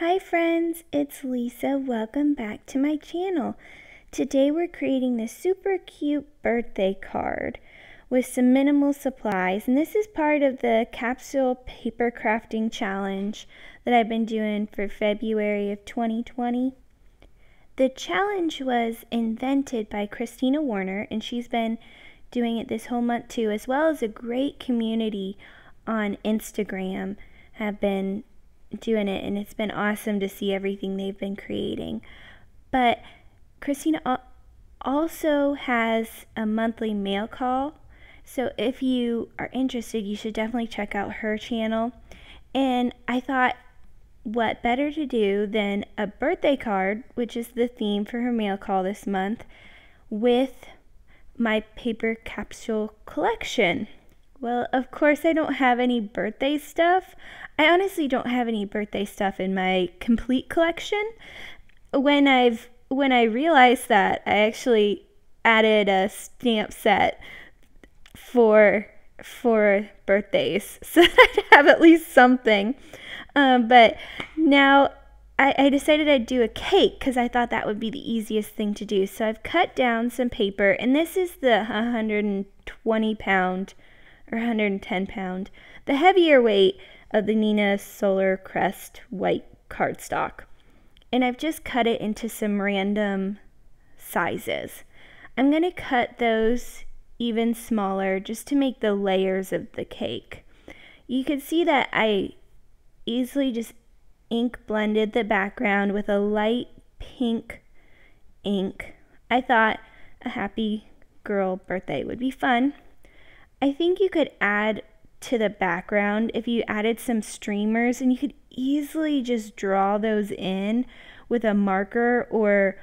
Hi friends, it's Lisa. Welcome back to my channel. Today we're creating this super cute birthday card with some minimal supplies, and this is part of the Capsule paper crafting challenge that I've been doing for February of 2020. The challenge was invented by Christina Warner, and she's been doing it this whole month too, as well as a great community on Instagram have been doing it, and it's been awesome to see everything they've been creating. But Christina also has a monthly mail call, so if you are interested, you should definitely check out her channel. And I thought, what better to do than a birthday card, which is the theme for her mail call this month, with my paper capsule collection. Well, of course I don't have any birthday stuff. I honestly don't have any birthday stuff in my complete collection. When I realized that, I actually added a stamp set for birthdays so that I'd have at least something. But now I decided I'd do a cake because I thought that would be the easiest thing to do. So I've cut down some paper, and this is the 120-pound or 110-pound, the heavier weight of the Nina Solar Crest white cardstock. And I've just cut it into some random sizes. I'm going to cut those even smaller just to make the layers of the cake. You can see that I easily just ink blended the background with a light pink ink. I thought a happy girl birthday would be fun. I think you could add to the background if you added some streamers, and you could easily just draw those in with a marker or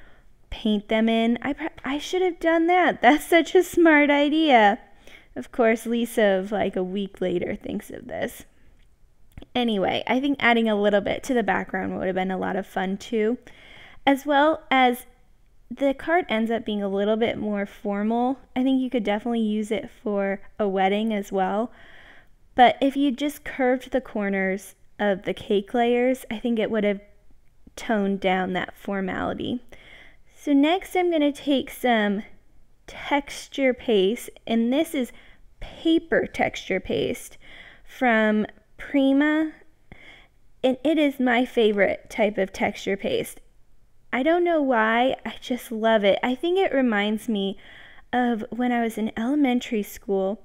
paint them in. I should have done that. That's such a smart idea. Of course, Lisa of like a week later thinks of this. Anyway, I think adding a little bit to the background would have been a lot of fun too, as well as the card ends up being a little bit more formal. I think you could definitely use it for a wedding as well. But if you just curved the corners of the cake layers, I think it would have toned down that formality. So next I'm going to take some texture paste, and this is paper texture paste from Prima, and it is my favorite type of texture paste. I don't know why, I just love it. I think it reminds me of when I was in elementary school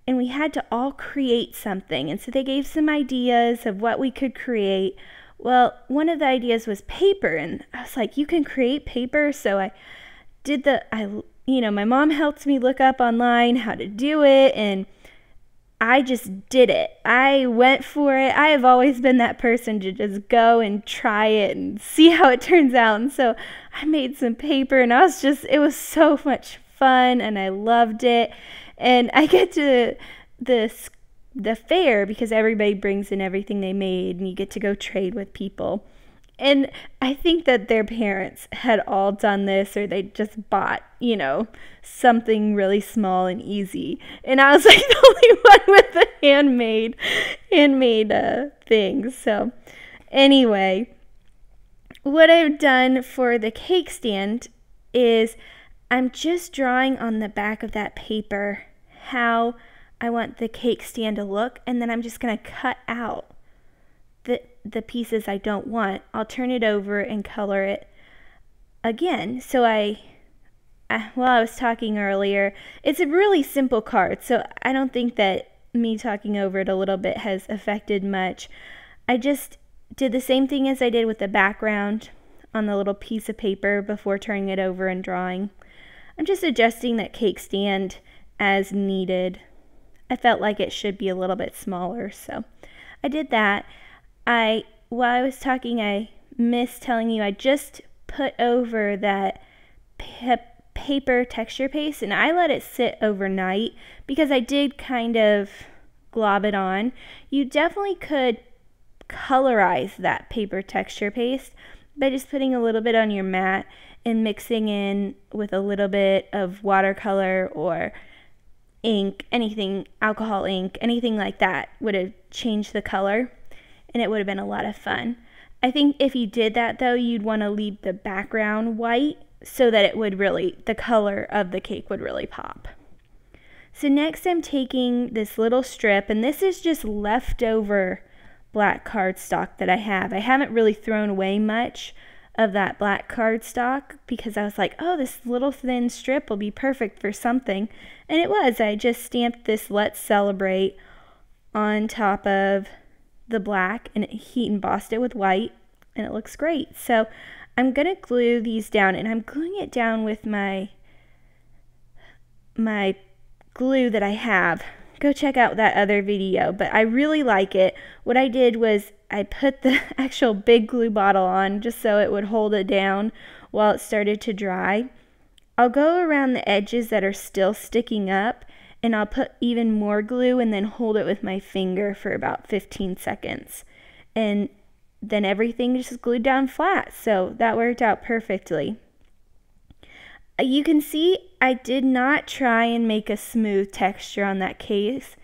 and we had to all create something. And so they gave some ideas of what we could create. Well, one of the ideas was paper, and I was like, you can create paper? So I did my mom helped me look up online how to do it, and I just did it. I went for it. I have always been that person to just go and try it and see how it turns out. And so I made some paper, and it was so much fun, and I loved it. And I get to the fair because everybody brings in everything they made, and you get to go trade with people. And I think that their parents had all done this, or they just bought, something really small and easy. And I was like the only one with the handmade things. So anyway, what I've done for the cake stand is I'm just drawing on the back of that paper how I want the cake stand to look, and then I'm just going to cut out the pieces I don't want. I'll turn it over and color it again. So I was talking earlier, it's a really simple card, so I don't think that me talking over it a little bit has affected much. I just did the same thing as I did with the background on the little piece of paper before turning it over and drawing. I'm just adjusting that cake stand as needed. I felt like it should be a little bit smaller, so I did that. While I was talking, I missed telling you I just put over that paper texture paste, and I let it sit overnight because I did kind of glob it on. You definitely could colorize that paper texture paste by just putting a little bit on your mat and mixing in with a little bit of watercolor or ink, anything, alcohol ink, anything like that would have changed the color, and it would have been a lot of fun. I think if you did that though, you'd want to leave the background white so that it would really, the color of the cake would really pop. So next I'm taking this little strip, and this is just leftover black cardstock that I have. I haven't really thrown away much of that black cardstock because I was like, oh, this little thin strip will be perfect for something. And it was. I just stamped this Let's Celebrate on top of the black and heat embossed it with white, and it looks great. So I'm going to glue these down, and I'm gluing it down with my glue that I have. Go check out that other video, but I really like it. What I did was I put the actual big glue bottle on just so it would hold it down while it started to dry. I'll go around the edges that are still sticking up, and I'll put even more glue and then hold it with my finger for about 15 seconds. And then everything just glued down flat, so that worked out perfectly. You can see I did not try and make a smooth texture on that cake.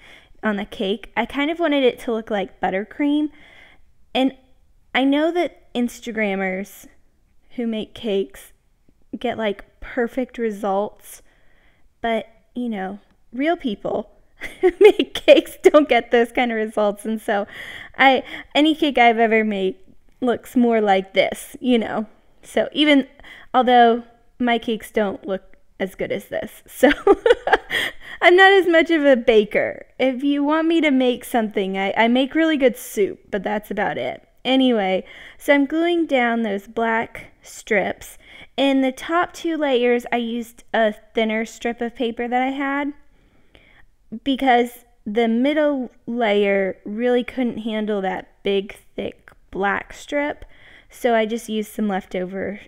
I kind of wanted it to look like buttercream. And I know that Instagrammers who make cakes get like perfect results, but you know, real people who make cakes don't get those kind of results. And so any cake I've ever made looks more like this, you know. So even although my cakes don't look as good as this, so I'm not as much of a baker. If you want me to make something, I make really good soup, but that's about it. Anyway, so I'm gluing down those black strips. In the top 2 layers, I used a thinner strip of paper that I had because the middle layer really couldn't handle that big, thick black strip, so I just used some leftover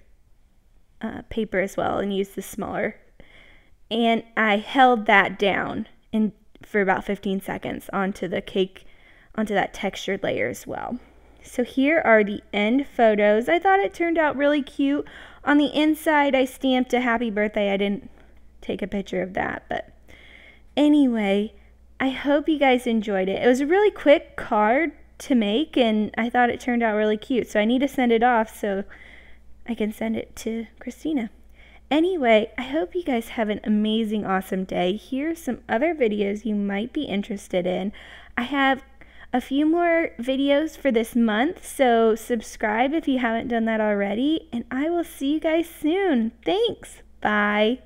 paper as well and used the smaller. And I held that down for about 15 seconds onto the cake, onto that textured layer as well. So here are the end photos. I thought it turned out really cute. On the inside, I stamped a happy birthday. I didn't take a picture of that, but anyway, I hope you guys enjoyed it. It was a really quick card to make, and I thought it turned out really cute. So I need to send it off so I can send it to Christina. Anyway, I hope you guys have an amazing, awesome day. Here's some other videos you might be interested in. I have a few more videos for this month, so subscribe if you haven't done that already, and I will see you guys soon. Thanks. Bye.